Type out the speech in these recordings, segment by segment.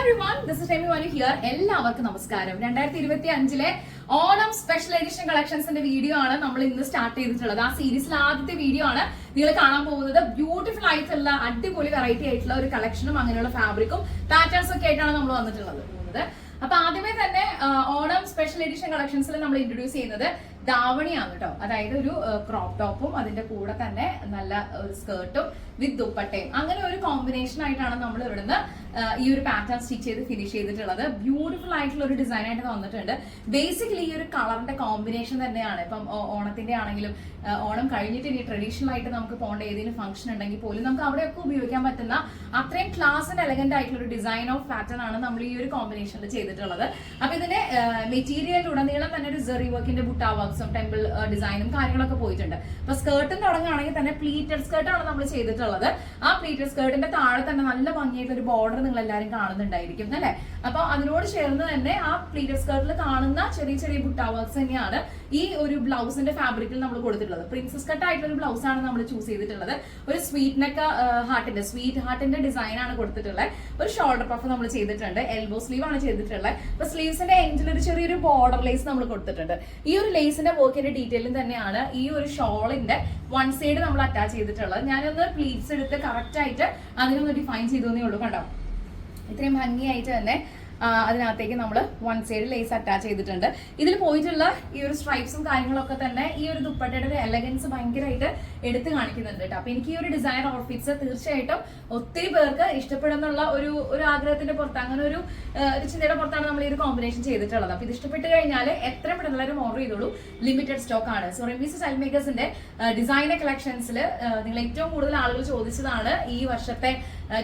everyone, this is Remi Manu here. എല്ലാവർക്കും നമസ്കാരം. 2025 Onam special edition കളക്ഷൻസിന്റെ video ആണ് നമ്മൾ ഇന്ന് സ്റ്റാർട്ട് ചെയ്തിട്ടുള്ളത്. ആ സീരീസിൽ ആദ്യത്തെ വീഡിയോ ആണ് നിങ്ങൾ കാണാൻ പോകുന്നത്. ബ്യൂട്ടിഫുൾ ആയിട്ടുള്ള അടിപൊളി വെറൈറ്റി ആയിട്ടുള്ള ഒരു കളക്ഷനും അങ്ങനെയുള്ള ഫാബ്രിക്കും പാറ്റേൺസും ഒക്കെ ആയിട്ടാണ് നമ്മൾ വന്നിട്ടുള്ളത്. അപ്പൊ ആദ്യമേ തന്നെ ഓണം സ്പെഷ്യൽ എഡിഷൻ കളക്ഷൻസിൽ നമ്മൾ ഇൻട്രൊഡ്യൂസ് ചെയ്യുന്നത് ധാവണിയാണ് കേട്ടോ. അതായത് ഒരു ക്രോപ്പ് ടോപ്പും അതിന്റെ കൂടെ തന്നെ നല്ല ഒരു സ്കേർട്ടും വിത്ത് ദുപ്പട്ടയും അങ്ങനെ ഒരു കോമ്പിനേഷൻ ആയിട്ടാണ് നമ്മൾ ഇവിടുന്ന് ഈ ഒരു പാറ്റേൺ സ്റ്റിച്ച് ചെയ്ത് ഫിനിഷ് ചെയ്തിട്ടുള്ളത്. ബ്യൂട്ടിഫുൾ ആയിട്ടുള്ള ഒരു ഡിസൈൻ ആയിട്ട് വന്നിട്ടുണ്ട്. ബേസിക്കലി ഈ ഒരു കളറിന്റെ കോമ്പിനേഷൻ തന്നെയാണ് ഇപ്പം ഓണത്തിന്റെ ആണെങ്കിലും ഓണം കഴിഞ്ഞിട്ട് ഇനി ട്രഡീഷണൽ ആയിട്ട് നമുക്ക് പോകേണ്ട ഏതെങ്കിലും ഫംഗ്ഷൻ ഉണ്ടെങ്കിൽ പോലും നമുക്ക് അവിടെയൊക്കെ ഉപയോഗിക്കാൻ പറ്റുന്ന അത്രയും ക്ലാസ് ആൻഡ് എലഗന്റ് ആയിട്ടുള്ള ഒരു ഡിസൈൻ ഓഫ് പാറ്റേൺ ആണ് നമ്മൾ ഈ ഒരു കോമ്പിനേഷനിൽ ചെയ്തിട്ടുള്ളത്. അപ്പൊ ഇതിന്റെ മെറ്റീരിയലിലുടനീളം തന്നെ ഒരു സെറി വർക്കിന്റെ ബുട്ടാ വർക്ക്സും ടെമ്പിൾ ഡിസൈനും കാര്യങ്ങളൊക്കെ പോയിട്ടുണ്ട്. അപ്പൊ സ്കേർട്ടിന് തുടങ്ങുകയാണെങ്കിൽ തന്നെ പ്ലീറ്റഡ് സ്കേർട്ടാണ് നമ്മൾ ചെയ്തിട്ടുള്ളത്. ആ പ്ലീറ്റഡ് സ്കേർട്ടിന്റെ താഴെ തന്നെ നല്ല ഭംഗിയായിട്ട് ഒരു ബോർഡർ നിങ്ങൾ എല്ലാവരും കാണുന്നുണ്ടായിരിക്കും അല്ലെ. അപ്പൊ അതിനോട് ചേർന്ന് തന്നെ ആ പ്ലീറ്റഡ് സ്കേർട്ടിൽ കാണുന്ന ചെറിയ ചെറിയ ബുട്ടാ വർക്ക്സ് തന്നെയാണ് ഈ ഒരു ബ്ലൗസിന്റെ ഫാബ്രിക്കിൽ നമ്മൾ കൊടുത്തിട്ടുള്ളത്. പ്രിൻസസ് കട്ട് ആയിട്ടുള്ള ഒരു ബ്ലൗസ് ആണ് നമ്മൾ ചൂസ് ചെയ്തിട്ടുള്ളത്. ഒരു സ്വീറ്റ് നെക്ക് ഹാർട്ടിന്റെ ഡിസൈൻ ആണ് കൊടുത്തിട്ടുള്ളത്. ഒരു ഷോൾഡർ പഫ് നമ്മൾ ചെയ്തിട്ടുണ്ട്. എൽബോ സ്ലീവ് ആണ് ചെയ്തിട്ടുള്ളത്. അപ്പൊ സ്ലീവ്സിന്റെ എൻഡിൽ ഒരു ചെറിയൊരു ബോർഡർ ലേസ് നമ്മൾ കൊടുത്തിട്ടുണ്ട്. ഈ ഒരു ലേസിന്റെ വർക്കിന്റെ ഡീറ്റെയിലും തന്നെയാണ് ഈ ഒരു ഷോളിന്റെ വൺ സൈഡ് നമ്മൾ അറ്റാച്ച് ചെയ്തിട്ടുള്ളത്. ഞാനൊന്ന് പ്ലീറ്റ്സ് എടുത്ത് കറക്റ്റ് ആയിട്ട് അതിനൊന്ന് ഡിഫൈൻ ചെയ്തേ ഉള്ളൂ. കണ്ടോ, ഇത്രയും ഭംഗിയായിട്ട് തന്നെ അതിനകത്തേക്ക് നമ്മൾ വൺ സൈഡ് ലേസ് അറ്റാച്ച് ചെയ്തിട്ടുണ്ട്. ഇതിൽ പോയിട്ടുള്ള ഈ ഒരു സ്ട്രൈപ്സും കാര്യങ്ങളൊക്കെ തന്നെ ഈ ഒരു ദുപ്പട്ടയുടെ ഒരു എലഗൻസ് ഭയങ്കരമായിട്ട് എടുത്തു കാണിക്കുന്നുണ്ട് കേട്ടോ. അപ്പൊ എനിക്ക് ഈ ഒരു ഡിസൈനർ ഔട്ട്ഫിറ്റ്സ് തീർച്ചയായിട്ടും ഒത്തിരി പേർക്ക് ഇഷ്ടപ്പെടുന്നുള്ള ഒരു ആഗ്രഹത്തിന്റെ പുറത്ത്, അങ്ങനെ ഒരു ചിന്തയുടെ പുറത്താണ് നമ്മൾ ഈ ഒരു കോമ്പിനേഷൻ ചെയ്തിട്ടുള്ളത്. അപ്പൊ ഇത് ഇഷ്ടപ്പെട്ട് കഴിഞ്ഞാൽ എത്ര പെട്ടെന്ന് ഓർഡർ ചെയ്തോളൂ. ലിമിറ്റഡ് സ്റ്റോക്ക് ആണ്. സോ റെമീസ് സ്റ്റൈൽ മേക്കേഴ്സിന്റെ ഡിസൈനർ കളക്ഷൻസിൽ നിങ്ങൾ ഏറ്റവും കൂടുതൽ ആളുകൾ ചോദിച്ചതാണ് ഈ വർഷത്തെ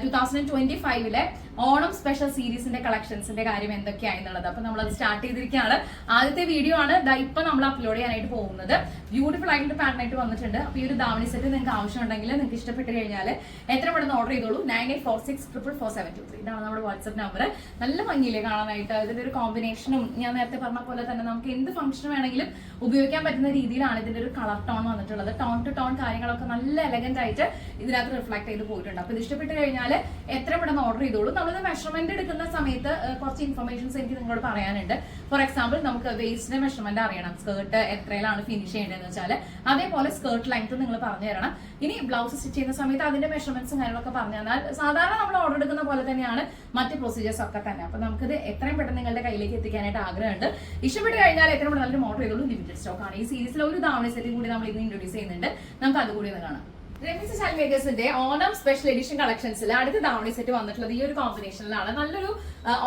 2025 ഓണം സ്പെഷ്യൽ സീരീസിന്റെ കളക്ഷൻസിന്റെ കാര്യം എന്തൊക്കെയാണെന്നുള്ളത്. അപ്പൊ നമ്മളത് സ്റ്റാർട്ട് ചെയ്തിരിക്കുകയാണ്. ആദ്യത്തെ വീഡിയോ ആണ് ഇപ്പൊ നമ്മൾ അപ്ലോഡ് ചെയ്യാനായിട്ട് പോകുന്നത്. ബ്യൂട്ടിഫുൾ ആയിട്ട് പാറ്റേൺ ആയിട്ട് വന്നിട്ടുണ്ട്. അപ്പൊ ഈ ഒരു ധാവണി സെറ്റ് നിങ്ങൾക്ക് ആവശ്യമുണ്ടെങ്കിൽ നിങ്ങൾക്ക് ഇഷ്ടപ്പെട്ട് കഴിഞ്ഞാൽ എത്ര പെട്ടെന്ന് ഓർഡർ ചെയ്തോളൂ. 9846444723 ഇതാണ് നമ്മുടെ വാട്സ്ആപ്പ് നമ്പർ. നല്ല ഭംഗിയില്ലേ കാണാനായിട്ട്. ഇതിന്റെ ഒരു കോമ്പിനേഷനും ഞാൻ നേരത്തെ പറഞ്ഞ പോലെ തന്നെ നമുക്ക് എന്ത് ഫംഗ്ഷൻ വേണമെങ്കിലും ഉപയോഗിക്കാൻ പറ്റുന്ന രീതിയിലാണ് ഇതിന്റെ ഒരു കളർ ടോൺ വന്നിട്ടുള്ളത്. ടോൺ ടു ടോൺ കാര്യങ്ങളൊക്കെ നല്ല എലഗന്റ് ആയിട്ട് ഇതിനകത്ത് റിഫ്ലക്ട് ചെയ്ത് പോയിട്ടുണ്ട്. അപ്പൊ ഇത് ഇഷ്ടപ്പെട്ട് കഴിഞ്ഞാൽ എത്ര പെട്ടെന്ന് ഓർഡർ ചെയ്തോളൂ. നമ്മൾ മെഷർമെന്റ് എടുക്കുന്ന സമയത്ത് കുറച്ച് ഇൻഫർമേഷൻസ് എനിക്ക് നിങ്ങളോട് പറയാനുണ്ട്. ഫോർ എക്സാമ്പിൾ, നമുക്ക് വേസ്റ്റിന്റെ മെഷർമെന്റ് അറിയണം. സ്കേർട്ട് എത്രയിലാണ് ഫിനിഷ് ചെയ്യേണ്ടതെന്ന് വെച്ചാൽ അതേപോലെ സ്കേർട്ട് ലെങ്ത് നിങ്ങൾ പറഞ്ഞു തരണം. ഇനി ബ്ലൗസ് സ്റ്റിച്ച് ചെയ്യുന്ന സമയത്ത് അതിന്റെ മെഷർമെന്റ്സും കാര്യങ്ങളൊക്കെ പറഞ്ഞു തന്നാൽ സാധാരണ നമ്മൾ ഓർഡർ എടുക്കുന്ന പോലെ തന്നെയാണ് മറ്റ് പ്രൊസീജിയേഴ്സ് ഒക്കെ തന്നെ. അപ്പൊ നമുക്കിത് എത്രയും പെട്ടെന്ന് നിങ്ങളുടെ കയ്യിലേക്ക് എത്തിക്കാനായിട്ട് ആഗ്രഹമുണ്ട്. ഇഷ്ടപ്പെട്ട് കഴിഞ്ഞാൽ എത്രയും പെട്ടെന്ന് നല്ലൊരു ഓർഡർ ചെയ്തോളൂ. ലിമിറ്റഡ് സ്റ്റോക്ക് ആണ്. ഈ സീരീസിൽ ഒരു ധാവണി സെറ്റും കൂടി നമ്മൾ ഇന്ന് ഇൻട്രൊഡ്യൂസ് ചെയ്യുന്നുണ്ട്. നമുക്ക് അതുകൂടി ഒന്ന് കാണാം. റെമീസ് സ്റ്റൈൽ മേക്കേഴ്സിന്റെ ഓണം സ്പെഷ്യൽ എഡിഷൻ കളക്ഷൻസിൽ അടുത്ത ധാവണി സെറ്റ് വന്നിട്ടുള്ളത് ഈ ഒരു കോമ്പിനേഷനിലാണ്. നല്ലൊരു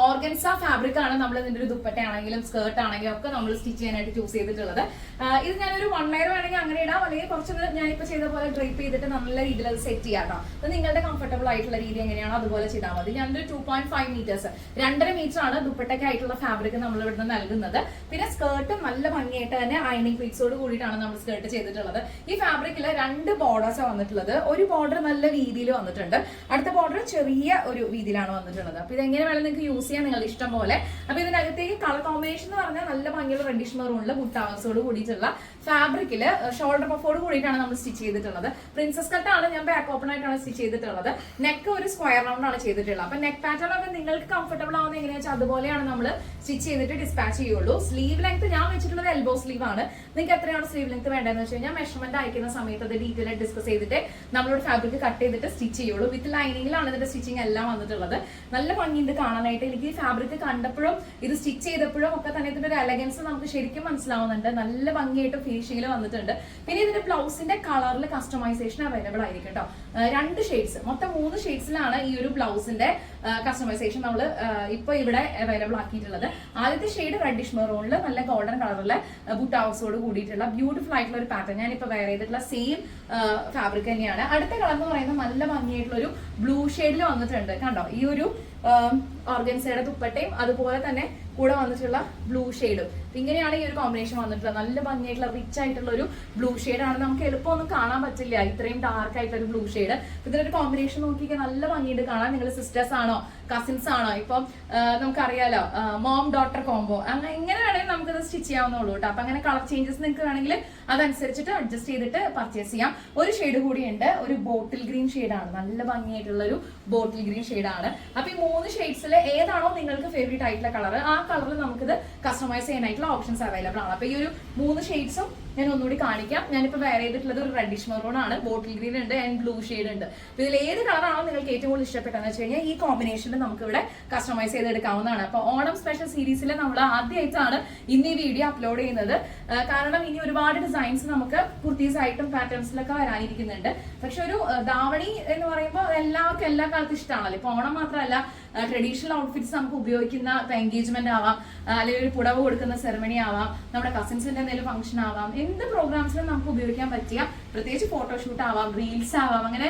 ഓർഗൻസ ഫാബ്രിക് ആണ് നമ്മൾ ഇതിന്റെ ഒരു ദുപ്പട്ട ആണെങ്കിലും സ്കേർട്ട് ആണെങ്കിലും ഒക്കെ നമ്മൾ സ്റ്റിച്ച് ചെയ്യാനായിട്ട് ചൂസ് ചെയ്തിട്ടുള്ളത്. ഇത് ഞാനൊരു 1 ലെയർ വേണമെങ്കിൽ അങ്ങനെ ഇടാം, അല്ലെങ്കിൽ കുറച്ച് ഞാനിപ്പോ ചെയ്ത പോലെ ഡ്രൈപ്പ് ചെയ്തിട്ട് നല്ല രീതിയിൽ അത് സെറ്റ് ചെയ്യാം കേട്ടോ. അത് നിങ്ങളുടെ കംഫർട്ടബിൾ ആയിട്ടുള്ള രീതി എങ്ങനെയാണോ അതുപോലെ ചെയ്താൽ മതി. ഞാനൊരു 2.5 മീറ്റേഴ്സ് 2.5 മീറ്റർ ആണ് ദുപ്പട്ടയ്ക്ക് ആയിട്ടുള്ള ഫാബ്രിക് നമ്മൾ ഇവിടുന്ന് നൽകുന്നത്. പിന്നെ സ്കേർട്ടും നല്ല ഭംഗിയായിട്ട് തന്നെ അയണിംഗ് പ്ലീറ്റ്സോട് കൂടിയിട്ടാണ് നമ്മൾ സ്കേർട്ട് ചെയ്തിട്ടുള്ളത്. ഈ ഫാബ്രിക്കിൽ 2 ബോർഡേഴ്സ് വന്നിട്ടുള്ളത്. ഒരു ബോർഡർ നല്ല രീതിയിൽ വന്നിട്ടുണ്ട്, അടുത്ത ബോർഡർ ചെറിയ ഒരു രീതിയിലാണ് വന്നിട്ടുള്ളത്. അപ്പൊ ഇതെങ്ങനെ വേണം നിങ്ങൾക്ക് യൂസ് ചെയ്യാൻ നിങ്ങളുടെ ഇഷ്ടം പോലെ. അപ്പൊ ഇതിനകത്തേക്ക് കളർ കോമ്പിനേഷൻ എന്ന് പറഞ്ഞാൽ നല്ല ഭംഗിയുള്ള റെഡിഷ് മെറൂണില് ബുട്ടാവക്സോട് കൂടിയിട്ടുള്ള ഫാബ്രിക്കില് ഷോൾഡർ പഫോട് കൂടിയിട്ടാണ് നമ്മൾ സ്റ്റിച്ച് ചെയ്തിട്ടുള്ളത്. പ്രിൻസസ് കട്ട് ആണ് ഞാൻ ബാക്ക് ഓപ്പൺ ആയിട്ടാണ് സ്റ്റിച്ച് ചെയ്തിട്ടുള്ളത്. നെക്ക് ഒരു സ്ക്വയർ റൗണ്ട് ആണ് ചെയ്തിട്ടുള്ളത്. അപ്പൊ നെക്ക് പാറ്റേൺ ഒക്കെ നിങ്ങൾക്ക് കംഫർട്ടബിൾ ആവുന്ന എങ്ങനെയാ വെച്ചാൽ അതുപോലെയാണ് നമ്മൾ സ്റ്റിച്ച് ചെയ്തിട്ട് ഡിസ്പാച്ച് ചെയ്യുള്ളൂ. സ്ലീവ് ലെങ്ത് ഞാൻ വെച്ചിട്ടുള്ളത് എൽബോ സ്ലീവ് ആണ്. നിങ്ങൾക്ക് എത്രയാണ് സ്ലീവ് ലെങ്ത് വേണ്ടതെന്ന് വെച്ച് കഴിഞ്ഞാൽ മെഷർമെന്റ് അയക്കുന്ന സമയത്ത് അത് ഡീറ്റെയിൽ ആയിട്ട് ഡിസ്കസ് ചെയ്തിട്ട് നമ്മളോട് ഫാബ്രിക് കട്ട് ചെയ്തിട്ട് സ്റ്റിച്ച് ചെയ്യുള്ളൂ. വിത്ത് ലൈനിങ്ങിലാണ് ഇതിന്റെ സ്റ്റിച്ചിങ് എല്ലാം വന്നിട്ടുള്ളത്. നല്ല ഭംഗിയുണ്ട് കാണാനായിട്ട്. എനിക്ക് ഈ ഫാബ്രിക് കണ്ടപ്പോഴും ഇത് സ്റ്റിച്ച് ചെയ്തപ്പോഴും ഒക്കെ തന്നെ ഇതിന്റെ ഒരു എലഗൻസ് നമുക്ക് ശരിക്കും മനസ്സിലാവുന്നുണ്ട്. നല്ല ഭംഗിയായിട്ട് ഫിനിഷിംഗിൽ വന്നിട്ടുണ്ട്. പിന്നെ ഇതിന്റെ ബ്ലൗസിന്റെ കളറിൽ കസ്റ്റമൈസേഷൻ അവൈലബിൾ ആയിരിക്കും കേട്ടോ. 2 ഷെയ്ഡ്സ്, മൊത്തം 3 ഷെയ്ഡ്സിലാണ് ഈ ഒരു ബ്ലൗസിന്റെ കസ്റ്റമൈസേഷൻ നമ്മൾ ഇപ്പൊ ഇവിടെ അവൈലബിൾ ആക്കിയിട്ടുള്ളത്. ആദ്യത്തെ ഷെയ്ഡ് റെഡിഷ് മെറൂണിൽ നല്ല ഗോൾഡൻ കളറിലെ ബുട്ടാവക്സോട് കൂടിയിട്ടുള്ള ബ്യൂട്ടിഫുൾ ആയിട്ടുള്ള ഒരു പാറ്റേൺ. ഞാനിപ്പോ വെയർ ചെയ്തിട്ടുള്ള സെയിം ഫാബ്രിക് തന്നെയാണ്. അടുത്ത കളർ എന്ന് പറയുന്നത് നല്ല ഭംഗിയായിട്ടുള്ള ഒരു ബ്ലൂ ഷെയ്ഡിൽ വന്നിട്ടുണ്ട്. കണ്ടോ, ഈ ഒരു ഓർഗൻസയുടെ ദുപ്പട്ടയും അതുപോലെ തന്നെ കൂടെ വന്നിട്ടുള്ള ബ്ലൂ ഷെയ്ഡും. ഇങ്ങനെയാണ് ഈ ഒരു കോമ്പിനേഷൻ വന്നിട്ടുള്ളത്. നല്ല ഭംഗിയായിട്ടുള്ള റിച്ച് ആയിട്ടുള്ള ഒരു ബ്ലൂ ഷെയ്ഡാണ്. നമുക്ക് എളുപ്പമൊന്നും കാണാൻ പറ്റില്ല ഇത്രയും ഡാർക്ക് ആയിട്ടുള്ള ഒരു ബ്ലൂ ഷെയ്ഡ്. ഇതിലൊരു കോമ്പിനേഷൻ നോക്കിയൊക്കെ നല്ല ഭംഗിയുണ്ട് കാണാൻ. നിങ്ങൾ സിസ്റ്റേഴ്സ് ആണോ, കസിൻസ് ആണോ, ഇപ്പം നമുക്കറിയാലോ മോം ഡോട്ടർ കോംബോ, അങ്ങനെ എങ്ങനെ വേണമെങ്കിൽ നമുക്കത് സ്റ്റിച്ച് ചെയ്യാവുന്നുള്ളൂ കേട്ടോ. അപ്പൊ അങ്ങനെ കളർ ചേഞ്ചസ് നിങ്ങൾക്ക് വേണമെങ്കിൽ അതനുസരിച്ചിട്ട് അഡ്ജസ്റ്റ് ചെയ്തിട്ട് പർച്ചേസ് ചെയ്യാം. ഒരു ഷെയ്ഡ് കൂടിയുണ്ട്, ഒരു ബോട്ടിൽ ഗ്രീൻ ഷെയ്ഡാണ്, നല്ല ഭംഗിയായിട്ടുള്ള ഒരു ബോട്ടിൽ ഗ്രീൻ ഷെയ്ഡാണ്. അപ്പൊ ഈ 3 ഷെയ്ഡ്സിൽ ഏതാണോ നിങ്ങൾക്ക് ഫേവറേറ്റ് ആയിട്ടുള്ള കളർ, ആ കളറിൽ നമുക്കിത് കസ്റ്റമൈസ് ചെയ്യാനായിട്ടുള്ള ഓപ്ഷൻസ് അവൈലബിൾ ആണ്. അപ്പൊ ഈ ഒരു 3 ഷെയ്ഡ്സും ഞാൻ ഒന്നുകൂടി കാണിക്കാം. ഞാനിപ്പോൾ വെയർ ചെയ്തിട്ടുള്ളത് ഒരു റെഡിഷ് മെറൂൺ ആണ്, ബോട്ടിൽ ഗ്രീൻ ഉണ്ട് ആൻഡ് ബ്ലൂ ഷെയ്ഡ് ഉണ്ട്. അപ്പൊ ഇതിൽ ഏത് കളറാണോ നിങ്ങൾക്ക് ഏറ്റവും കൂടുതൽ ഇഷ്ടപ്പെട്ടതെന്ന് വെച്ച് കഴിഞ്ഞാൽ ഈ കോമ്പിനേഷനിൽ നമുക്ക് ഇവിടെ കസ്റ്റമൈസ് ചെയ്തെടുക്കാവുന്നതാണ്. അപ്പൊ ഓണം സ്പെഷ്യൽ സീരീസിൽ നമ്മൾ ആദ്യമായിട്ടാണ് ഇന്ന് ഈ വീഡിയോ അപ്ലോഡ് ചെയ്യുന്നത്. കാരണം ഇനി ഒരുപാട് ഡിസൈൻസ് നമുക്ക് കുർത്തീസ് ആയിട്ടും പാറ്റേൺസിലൊക്കെ വരാനിരിക്കുന്നുണ്ട്. പക്ഷെ ഒരു ധാവണി എന്ന് പറയുമ്പോൾ എല്ലാവർക്കും എല്ലാ കാലത്തും ഇഷ്ടമാണല്ലോ. ഇപ്പൊ ഓണം മാത്രമല്ല, ട്രഡീഷണൽ ഔട്ട്ഫിറ്റ്സ് നമുക്ക് ഉപയോഗിക്കുന്ന ഇപ്പൊ എൻഗേജ്മെന്റ് ആവാം, അല്ലെങ്കിൽ ഒരു പുടവ് കൊടുക്കുന്ന സെറമണി ആവാം, നമ്മുടെ കസിൻസിന്റെ എന്തെങ്കിലും ഫംഗ്ഷൻ ആവാം, എന്ത് പ്രോഗ്രാംസിലും നമുക്ക് ഉപയോഗിക്കാൻ പറ്റിയ, പ്രത്യേകിച്ച് ഫോട്ടോഷൂട്ട് ആവാം, റീൽസ് ആവാം, അങ്ങനെ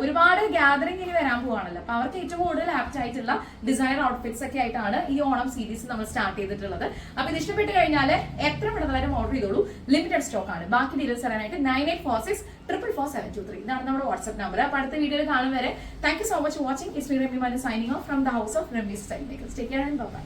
ഒരുപാട് ഗ്യാതറിംഗ് ഇനി വരാൻ പോവാണല്ലോ. അപ്പൊ അവർക്ക് ഏറ്റവും കൂടുതൽ ആപ്റ്റ് ആയിട്ടുള്ള ഡിസൈനർ ഔട്ട്ഫിറ്റ്സ് ഒക്കെ ആയിട്ടാണ് ഈ ഓണം സീരീസ് നമ്മൾ സ്റ്റാർട്ട് ചെയ്തിട്ടുള്ളത്. അപ്പൊ ഇത് ഇഷ്ടപ്പെട്ട് കഴിഞ്ഞാൽ എത്ര പെട്ടെന്ന് ഓർഡർ ചെയ്തോളൂ, ലിമിറ്റഡ് സ്റ്റോക്ക് ആണ്. ബാക്കി ഡീറ്റെയിൽസ് അറിയാനായിട്ട് 9846444723 ഇതാണ് നമ്മുടെ വാട്സ്ആപ്പ് നമ്പർ. അപ്പൊ അടുത്ത വീഡിയോയിൽ കാണും വരെ thank you so much for watching. It's me Remi Manu signing off from the house of Remi style makers. Take care and by.